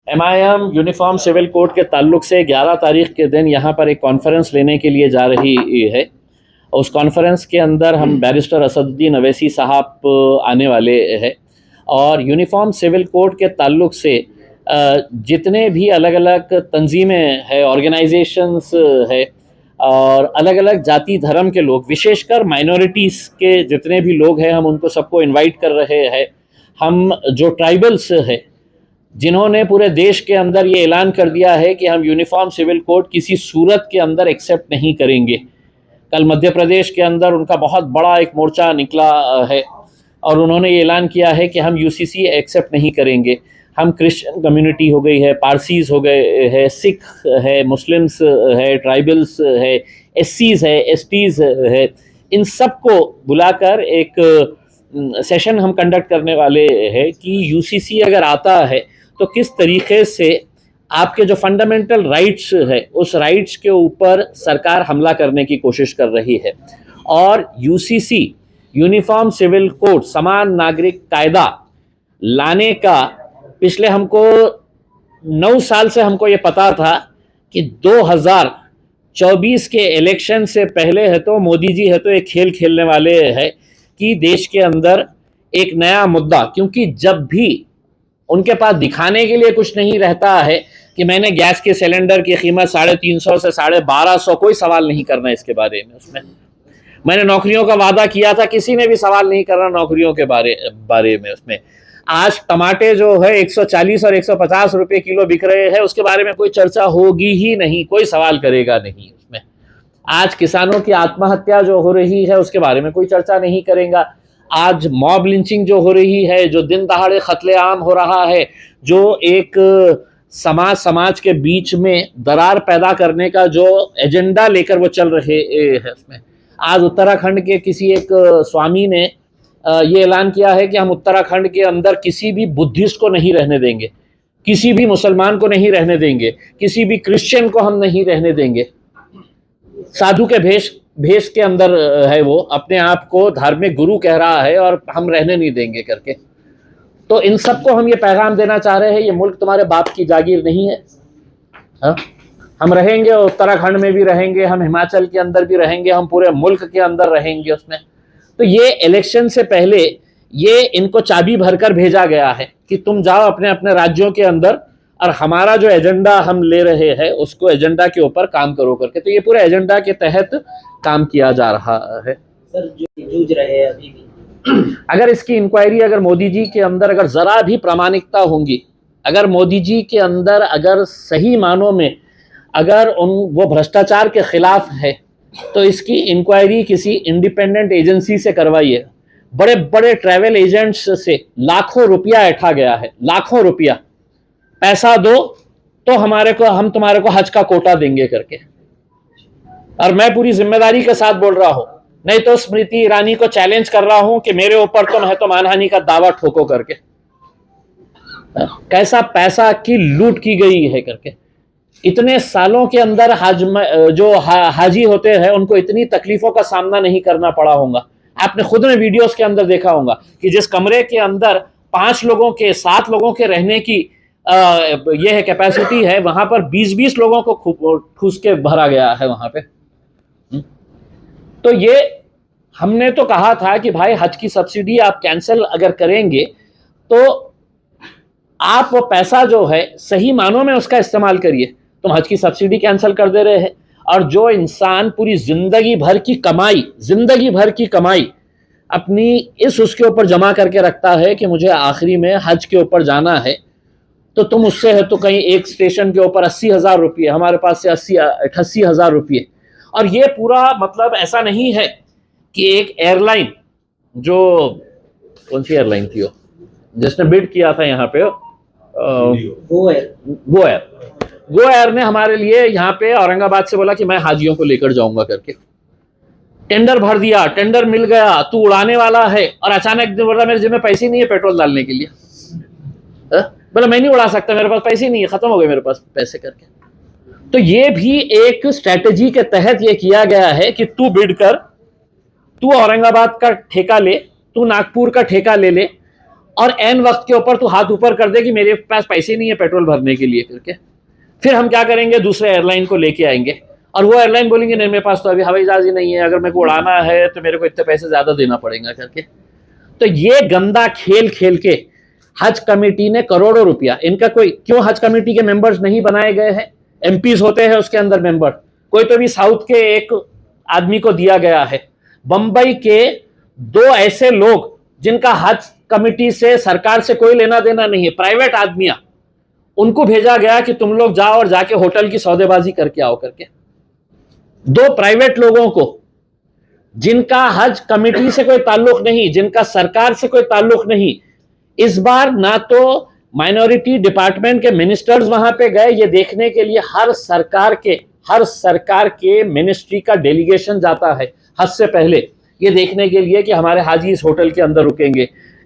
MIM uniform civil code के ताल्लुक से 11 तारीख के दिन यहाँ पर एक कॉन्फ्रेंस लेने के लिए जा रही है। उस कॉन्फ्रेंस के अंदर हम बैरिस्टर असदुद्दीन अवैसी साहब आने वाले हैं और यूनिफॉर्म सिविल कोड के ताल्लुक से जितने भी अलग अलग तंजीमें हैं, ऑर्गेनाइजेशंस है और अलग अलग जाति धर्म के लोग, विशेषकर माइनॉरिटीज़ के जितने भी लोग हैं, हम उनको सबको इनवाइट कर रहे हैं। हम जो ट्राइबल्स है जिन्होंने पूरे देश के अंदर ये ऐलान कर दिया है कि हम यूनिफॉर्म सिविल कोड किसी सूरत के अंदर एक्सेप्ट नहीं करेंगे। कल मध्य प्रदेश के अंदर उनका बहुत बड़ा एक मोर्चा निकला है और उन्होंने ये ऐलान किया है कि हम यूसीसी एक्सेप्ट नहीं करेंगे। हम क्रिश्चियन कम्युनिटी हो गई है, पारसीज़ हो गए है, सिख है, मुस्लिम्स है, ट्राइबल्स है, एससीज़ है, एसटीज़ है, इन सब को बुलाकर एक सेशन हम कंडक्ट करने वाले हैं कि यूसीसी अगर आता है तो किस तरीके से आपके जो फंडामेंटल राइट्स है उस राइट्स के ऊपर सरकार हमला करने की कोशिश कर रही है। और यूसीसी यूनिफॉर्म सिविल कोड समान नागरिक कायदा लाने का पिछले हमको 9 साल से हमको ये पता था कि 2024 के इलेक्शन से पहले है तो मोदी जी है तो एक खेल खेलने वाले हैं कि देश के अंदर एक नया मुद्दा, क्योंकि जब भी उनके पास दिखाने के लिए कुछ नहीं रहता है कि मैंने गैस के सिलेंडर की कीमत 350 से 1250, कोई सवाल नहीं करना इसके बारे में। उसमें मैंने नौकरियों का वादा किया था, किसी ने भी सवाल नहीं करना नौकरियों के बारे में। उसमें आज टमाटे जो है 140 और 150 रुपये किलो बिक रहे हैं, उसके बारे में कोई चर्चा होगी ही नहीं, कोई सवाल करेगा नहीं। उसमें आज किसानों की आत्महत्या जो हो रही है उसके बारे में कोई चर्चा नहीं करेगा। आज मॉब लिंचिंग जो हो रही है, जो दिन दहाड़े कत्लेआम हो रहा है, जो एक समाज के बीच में दरार पैदा करने का जो एजेंडा लेकर वो चल रहे हैं, उसमें आज उत्तराखंड के किसी एक स्वामी ने ये ऐलान किया है कि हम उत्तराखंड के अंदर किसी भी बुद्धिस्ट को नहीं रहने देंगे, किसी भी मुसलमान को नहीं रहने देंगे, किसी भी क्रिश्चियन को हम नहीं रहने देंगे। साधु के भेष के अंदर है, वो अपने आप को धार्मिक गुरु कह रहा है और हम रहने नहीं देंगे करके। तो इन सबको हम ये पैगाम देना चाह रहे हैं, ये मुल्क तुम्हारे बाप की जागीर नहीं है। हा? हम रहेंगे, उत्तराखंड में भी रहेंगे, हम हिमाचल के अंदर भी रहेंगे, हम पूरे मुल्क के अंदर रहेंगे उसमें। तो ये इलेक्शन से पहले ये इनको चाबी भरकर भेजा गया है कि तुम जाओ अपने अपने राज्यों के अंदर और हमारा जो एजेंडा हम ले रहे हैं उसको एजेंडा के ऊपर काम करो करके। तो ये पूरे एजेंडा के तहत काम किया जा रहा है। सर जो जूझ रहे हैं अभी भी, अगर इसकी इंक्वायरी अगर मोदी जी के अंदर अगर जरा भी प्रामाणिकता होंगी, अगर मोदी जी के अंदर अगर सही मानों में अगर वो भ्रष्टाचार के खिलाफ है तो इसकी इंक्वायरी किसी इंडिपेंडेंट एजेंसी से करवाइए। बड़े बड़े ट्रैवल एजेंट्स से लाखों रुपया ऐंठा गया है, लाखों रुपया। पैसा दो तो हम तुम्हारे को हज का कोटा देंगे करके। और मैं पूरी जिम्मेदारी के साथ बोल रहा हूं, नहीं तो स्मृति ईरानी को चैलेंज कर रहा हूं कि मेरे ऊपर तुम है तो मानहानि का दावा ठोको करके। कैसा पैसा की लूट की गई है करके। इतने सालों के अंदर हाजी होते हैं उनको इतनी तकलीफों का सामना नहीं करना पड़ा होगा। आपने खुद ने वीडियोस के अंदर देखा होगा कि जिस कमरे के अंदर 5 लोगों के 7 लोगों के रहने की ये है कैपेसिटी है, वहां पर 20-20 लोगों को ठूस के भरा गया है वहां पे। तो ये हमने तो कहा था कि भाई हज की सब्सिडी आप कैंसिल अगर करेंगे तो आप वो पैसा जो है सही मानों में उसका इस्तेमाल करिए। तुम हज की सब्सिडी कैंसिल कर दे रहे हैं और जो इंसान पूरी जिंदगी भर की कमाई अपनी उसके ऊपर जमा करके रखता है कि मुझे आखिरी में हज के ऊपर जाना है, तो तुम उससे है तो कहीं एक स्टेशन के ऊपर 80,000 रुपये, हमारे पास से 88,000 रुपये। और ये पूरा मतलब ऐसा नहीं है कि एक एयरलाइन, जो कौन सी एयरलाइन थी वो जिसने बिड किया था यहाँ पे, गो एयर ने हमारे लिए यहाँ पे औरंगाबाद से बोला कि मैं हाजियों को लेकर जाऊंगा करके। टेंडर भर दिया, टेंडर मिल गया, तू उड़ाने वाला है और अचानक बोला मेरे जेब में पैसे नहीं है पेट्रोल डालने के लिए। बोला मैं नहीं उड़ा सकता, मेरे पास पैसे नहीं है, खत्म हो गए मेरे पास पैसे करके। तो ये भी एक स्ट्रेटेजी के तहत ये किया गया है कि तू बिड कर, तू औरंगाबाद का ठेका ले, तू नागपुर का ठेका ले ले और एन वक्त के ऊपर तू हाथ ऊपर कर दे कि मेरे पास पैसे नहीं है पेट्रोल भरने के लिए करके, फिर हम क्या करेंगे, दूसरे एयरलाइन को लेके आएंगे और वो एयरलाइन बोलेंगे नहीं मेरे पास तो अभी हवाई जहाज ही नहीं है, अगर मेरे को उड़ाना है तो मेरे को इतने पैसे ज़्यादा देना पड़ेगा करके। तो ये गंदा खेल खेल के हज कमेटी ने करोड़ों रुपया, इनका कोई क्यों हज कमेटी के मेंबर्स नहीं बनाए गए हैं? एमपीज होते हैं उसके अंदर मेंबर, कोई तो भी साउथ के एक आदमी को दिया गया है। बंबई के 2 ऐसे लोग जिनका हज कमेटी से सरकार से कोई लेना देना नहीं है, प्राइवेट आदमियां, उनको भेजा गया कि तुम लोग जाओ और जाके होटल की सौदेबाजी करके आओ करके। 2 प्राइवेट लोगों को जिनका हज कमेटी से कोई ताल्लुक नहीं, जिनका सरकार से कोई ताल्लुक नहीं, इस बार ना तो माइनॉरिटी डिपार्टमेंट के मिनिस्टर्स वहां पे गए ये देखने के लिए, हर सरकार के मिनिस्ट्री का डेलीगेशन जाता है हज से पहले ये देखने के लिए कि हमारे हाजी इस होटल के अंदर रुकेंगे,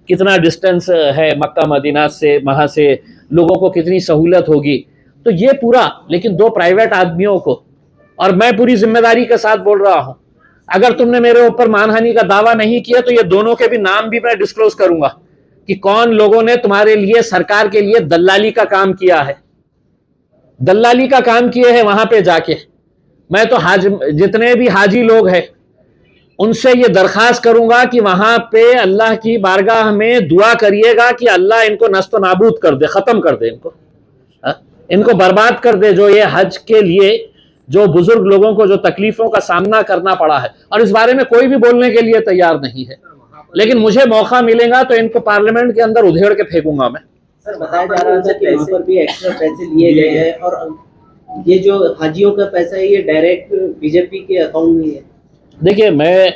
कितना डिस्टेंस है मक्का मदीना से, वहां से लोगों को कितनी सहूलत होगी। तो ये पूरा, लेकिन 2 प्राइवेट आदमियों को, और मैं पूरी जिम्मेदारी के साथ बोल रहा हूं, अगर तुमने मेरे ऊपर मानहानि का दावा नहीं किया तो ये दोनों के भी नाम भी मैं डिस्क्लोज करूंगा कि कौन लोगों ने तुम्हारे लिए, सरकार के लिए दल्लाली का काम किया है, दल्लाली का काम किए हैं वहां पे जाके। मैं तो जितने भी हाजी लोग हैं उनसे ये दरखास्त करूंगा कि वहां पे अल्लाह की बारगाह में दुआ करिएगा कि अल्लाह इनको नस्तो नाबूद कर दे, खत्म कर दे, इनको बर्बाद कर दे, जो ये हज के लिए जो बुजुर्ग लोगों को जो तकलीफों का सामना करना पड़ा है। और इस बारे में कोई भी बोलने के लिए तैयार नहीं है, लेकिन मुझे मौका मिलेगा तो इनको पार्लियामेंट के अंदर उधेड़ के फेंकूंगा मैं। सर बताया जा रहा था कि वहाँ पर भी एक्स्ट्रा पैसे लिए गए हैं और ये जो हाजियों का पैसा है ये डायरेक्ट बीजेपी के अकाउंट में है। देखिए, मैं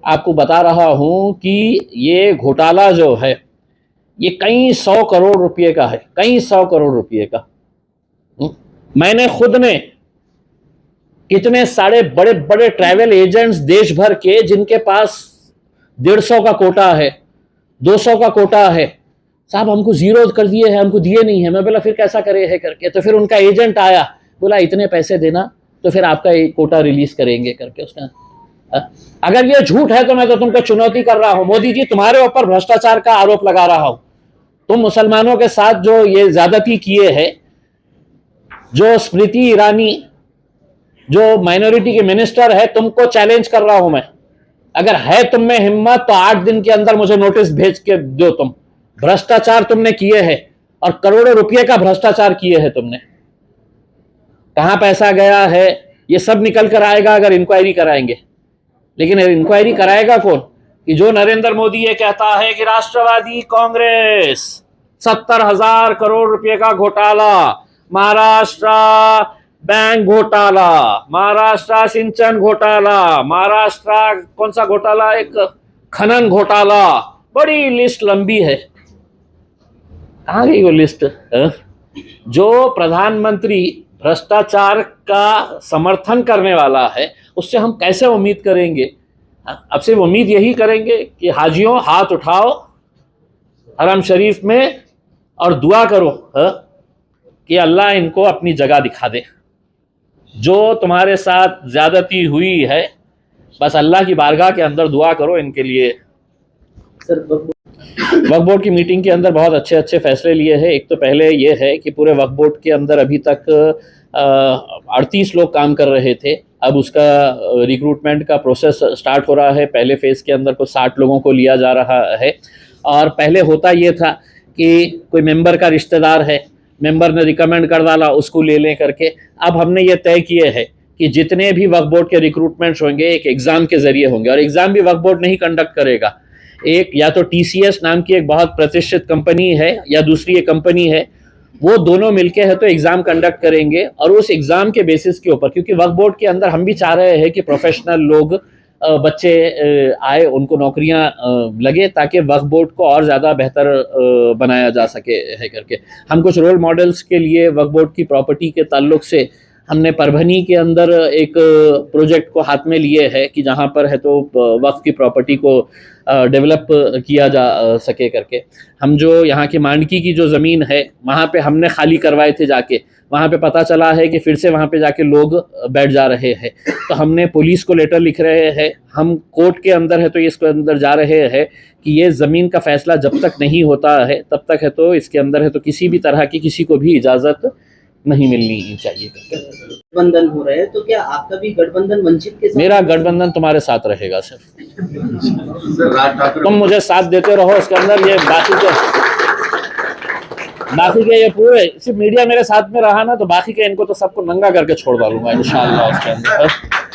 आपको बता रहा हूं कि ये घोटाला जो है ये कई 100 करोड़ रुपए का है, कई 100 करोड़ रुपए का। मैंने खुद ने कितने सारे बड़े बड़े ट्रैवल एजेंट्स देश भर के, जिनके पास 150 का कोटा है, 200 का कोटा है, साहब हमको 0 कर दिए हैं, हमको दिए नहीं है। मैं बोला फिर कैसा करे है करके, तो फिर उनका एजेंट आया, बोला इतने पैसे देना तो फिर आपका एक कोटा रिलीज करेंगे करके। उसका अगर ये झूठ है तो मैं तो तुमको चुनौती कर रहा हूं, मोदी जी तुम्हारे ऊपर भ्रष्टाचार का आरोप लगा रहा हूं। तुम मुसलमानों के साथ जो ये ज्यादती किए हैं, जो स्मृति ईरानी जो माइनॉरिटी के मिनिस्टर है, तुमको चैलेंज कर रहा हूं मैं। अगर है तुम में हिम्मत तो 8 दिन के अंदर मुझे नोटिस भेज के दो। तुम भ्रष्टाचार तुमने किए हैं और करोड़ों रुपए का भ्रष्टाचार किए हैं तुमने। कहां पैसा गया है ये सब निकल कर आएगा अगर इंक्वायरी कराएंगे। लेकिन इंक्वायरी कराएगा कौन? कि जो नरेंद्र मोदी ये कहता है कि राष्ट्रवादी कांग्रेस 70,000 करोड़ रुपए का घोटाला, महाराष्ट्र बैंक घोटाला, महाराष्ट्र सिंचन घोटाला, महाराष्ट्र कौन सा घोटाला, एक खनन घोटाला, बड़ी लिस्ट लंबी है। कहां गई वो लिस्ट? जो प्रधानमंत्री भ्रष्टाचार का समर्थन करने वाला है उससे हम कैसे उम्मीद करेंगे? अब सिर्फ उम्मीद यही करेंगे कि हाजियों हाथ उठाओ हरम शरीफ में और दुआ करो कि अल्लाह इनको अपनी जगह दिखा दे। जो तुम्हारे साथ ज्यादती हुई है बस अल्लाह की बारगाह के अंदर दुआ करो इनके लिए। सर वक्फ बोर्ड की मीटिंग के अंदर बहुत अच्छे अच्छे फैसले लिए हैं। एक तो पहले ये है कि पूरे वक्फ बोर्ड के अंदर अभी तक 38 लोग काम कर रहे थे, अब उसका रिक्रूटमेंट का प्रोसेस स्टार्ट हो रहा है। पहले फेज़ के अंदर कुछ 60 लोगों को लिया जा रहा है। और पहले होता ये था कि कोई मेंबर का रिश्तेदार है, मेंबर ने रिकमेंड कर डाला, उसको ले लें करके। अब हमने ये तय किए है कि जितने भी वक्फ बोर्ड के रिक्रूटमेंट्स होंगे एक एग्ज़ाम के ज़रिए होंगे, और एग्ज़ाम भी वक्फ बोर्ड नहीं कंडक्ट करेगा। एक या तो TCS नाम की एक बहुत प्रतिष्ठित कंपनी है या दूसरी एक कंपनी है, वो दोनों मिलके है तो एग्ज़ाम कंडक्ट करेंगे। और उस एग्ज़ाम के बेसिस के ऊपर, क्योंकि वक्फ बोर्ड के अंदर हम भी चाह रहे हैं कि प्रोफेशनल लोग बच्चे आए, उनको नौकरियां लगे, ताकि वक्फ बोर्ड को और ज़्यादा बेहतर बनाया जा सके है करके। हम कुछ रोल मॉडल्स के लिए वक्फ बोर्ड की प्रॉपर्टी के ताल्लुक से हमने परभनी के अंदर एक प्रोजेक्ट को हाथ में लिए है कि जहाँ पर है तो वक्फ की प्रॉपर्टी को डेवलप किया जा सके करके। हम जो यहाँ की मांडकी की जो ज़मीन है वहाँ पे हमने खाली करवाए थे जाके, वहाँ पे पता चला है कि फिर से वहाँ पे जाके लोग बैठ जा रहे हैं। तो हमने पुलिस को लेटर लिख रहे हैं, हम कोर्ट के अंदर है तो इसके अंदर जा रहे हैं कि ये ज़मीन का फैसला जब तक नहीं होता है तब तक है तो इसके अंदर है तो किसी भी तरह की किसी को भी इजाज़त नहीं मिलनी चाहिए। गठबंधन हो रहे हैं तो क्या आपका भी गठबंधन वंचित के साथ? मेरा गठबंधन तुम्हारे साथ रहेगा सिर्फ, राज ठाकरे तुम मुझे साथ देते रहो। इसके अंदर ये बाकी के ये पूरे सिर्फ मीडिया मेरे साथ में रहा ना तो बाकी के इनको तो सबको नंगा करके छोड़ डालूंगा इंशाल्लाह उसके अंदर।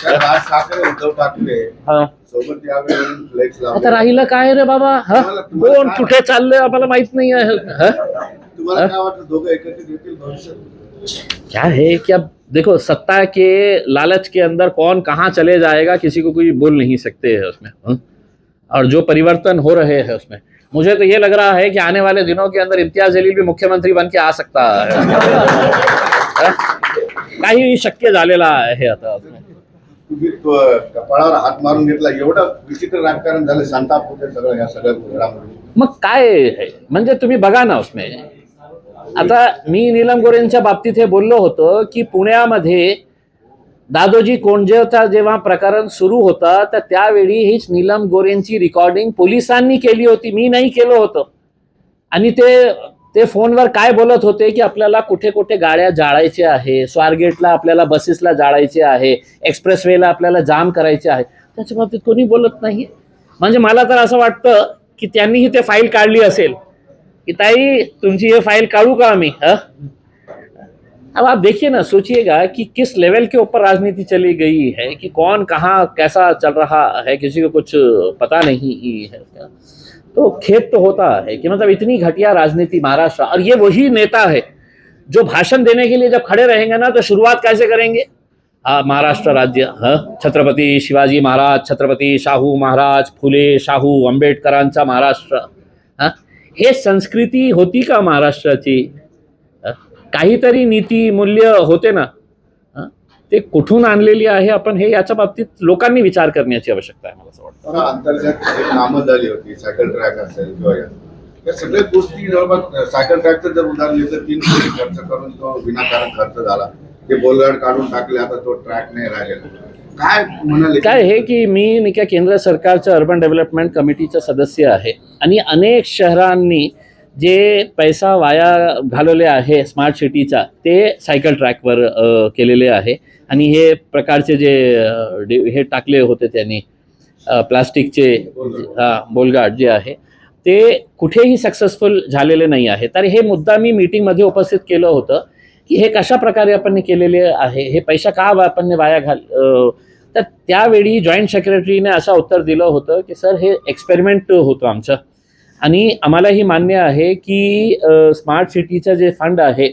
राज ठाकरे उद्धव ठाकरे हाँ सोबत यावेळी फ्लेक्स लावले. आता राहिलं काय रे बाबा, हा कोण कुठे चालले आम्हाला माहित नाही आहे। तुम्हाला काय वाटतं दोघं एकत्रित येतील भविष्यात? क्या है कि अब देखो सत्ता के लालच के अंदर कौन कहाँ चले जाएगा किसी को कोई बोल नहीं सकते है उसमें। और जो परिवर्तन हो रहे हैं उसमें मुझे तो ये लग रहा है कि आने वाले दिनों के अंदर इम्तियाज जलील भी मुख्यमंत्री बन के आ सकता है। काही शक्य झालेला आहे आता उसमें। तुम्ही कपाळावर हात मारून घेतला, एवढं विचित्र राजकारण झालं, संताप होते सगळं या सगळ्या घडामोडी. मग काय आहे म्हणजे तुम्ही बघा ना उसमें आता मी नीलम गोरेंच्या बाबतीत हे बोललो होतो की पुण्यामध्ये दादोजी कोंडदेवचा जेव्हा प्रकरण सुरू होता तर त्यावेळी हीच नीलम गोरेंची रेकॉर्डिंग पोलिसांनी केली होती, मी नाही केलं होतं। आणि ते फोनवर काय बोलत होते की आपल्याला कुठे कुठे गाड्या जाळायच्या आहे, स्वारगेटला आपल्याला बसेसला जाळायचे आहे, एक्सप्रेसवेला आपल्याला जाम करायचे आहे, त्याच्या बाबतीत कोणी बोलत नाही। म्हणजे मला तर असं वाटतं की त्यांनीही ते फाईल काढली असेल कि ताई तुमची ये फाइल काढू का आम्ही। अब आप देखिए ना, सोचिएगा कि किस लेवल के ऊपर राजनीति चली गई है कि कौन कहाँ कैसा चल रहा है किसी को कुछ पता नहीं है। तो खेद तो होता है कि मतलब इतनी घटिया राजनीति महाराष्ट्र, और ये वही नेता है जो भाषण देने के लिए जब खड़े रहेंगे ना तो शुरुआत कैसे करेंगे, महाराष्ट्र राज्य, छत्रपती शिवाजी महाराज, छत्रपती शाहू महाराज, फुले शाहू आंबेडकरांचा महाराष्ट्र। हे संस्कृती होती का महाराष्ट्राची? काहीतरी नीती मूल्य होते ना, ते कुठून आणलेली आहे आपण हे याच्या बाबतीत लोकांनी विचार करण्याची आवश्यकता आहे मला असं वाटतं। अंतर्गत कामं झाली होती, सायकल ट्रॅक असेल किंवा या सगळ्या गोष्टी जवळपास सायकल ट्रॅकचं जर उदाहरण घेतलं 3 कोटी खर्च करून तो विनाकारण खर्च झाला, ते बोलगाड काढून टाकले, आता तो ट्रॅक नाही राहिलेला। काय म्हणाले काय हे की मी नाही का केंद्र सरकारच्या अर्बन डेव्हलपमेंट कमिटीचा सदस्य आहे आणि अनेक शहरांनी जे पैसा वाया घालवले आहे स्मार्ट सिटीचा ते सायकल ट्रॅकवर केलेले आहे। आणि हे प्रकारचे जे हे टाकले होते त्यांनी प्लास्टिकचे बोलगाड जे आहे ते कुठेही सक्सेसफुल झालेले नाही आहे। तर हे मुद्दा मी मीटिंगमध्ये उपस्थित केलं होतं की हे कशा प्रकारे आपण केलेले आहे, हे पैसा का आपण वाया तर त्यावेळी जॉईंट सेक्रेटरीने असं उत्तर दिलं होतं की सर हे एक्सपेरिमेंट होतं आमचं आणि आम्हालाही मान्य आहे की स्मार्ट सिटीचं जे फंड आहे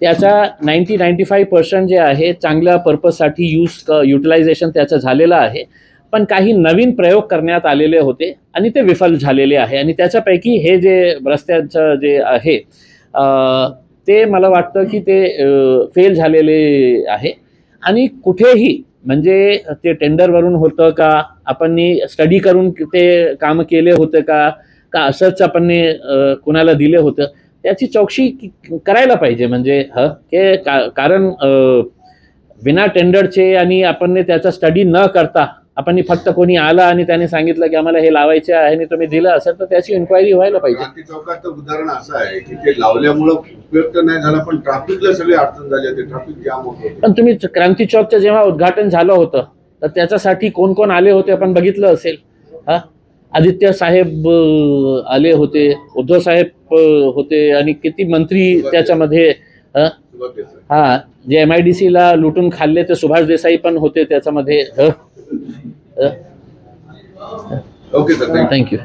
त्याचा 90-95% जे आहे चांगल्या पर्पजसाठी युटिलायझेशन त्याचं झालेलं आहे, पण काही नवीन प्रयोग करण्यात आलेले होते आणि ते विफल झालेले आहे। आणि त्याच्यापैकी हे जे रस्त्याचं जे आहे ते मला वाटतं की ते फेल झालेले आहे। आणि कुठेही म्हणजे ते टेंडरवरून होतं का, आपण स्टडी करून ते काम केले होते का असंच आपण कुणाला दिले होतं त्याची चौकशी करायला पाहिजे। म्हणजे हे कारण विना टेंडरचे आणि आपण त्याचा स्टडी न करता आपण फक्त कोणी आला आणि त्याने सांगितलं की आम्हाला हे लावायचे आहे आणि तुम्ही दिलं असेल तर त्याची इन्क्वायरी व्हायला पाहिजे। क्रांती चौकाचं उदाहरण असं आहे की ते लावल्यामुळं उपयोग तर नाही झाला, पण ट्रॅफिकला सगळी अडचण झाली होती, ट्रॅफिक जाम होत होतं। पण तुम्ही क्रांती चौकचं जेव्हा उद्घाटन झालं होतं तर त्याच्यासाठी कोण कोण आले होते आपण बघितलं असेल। आदित्य साहेब आले होते, उद्धव साहेब होते आणि किती मंत्री त्याच्यामध्ये, जे MIDC ला लुटून खाल्ले ते सुभाष देसाई पण होते त्याच्यामध्ये। Okay sir, thank you.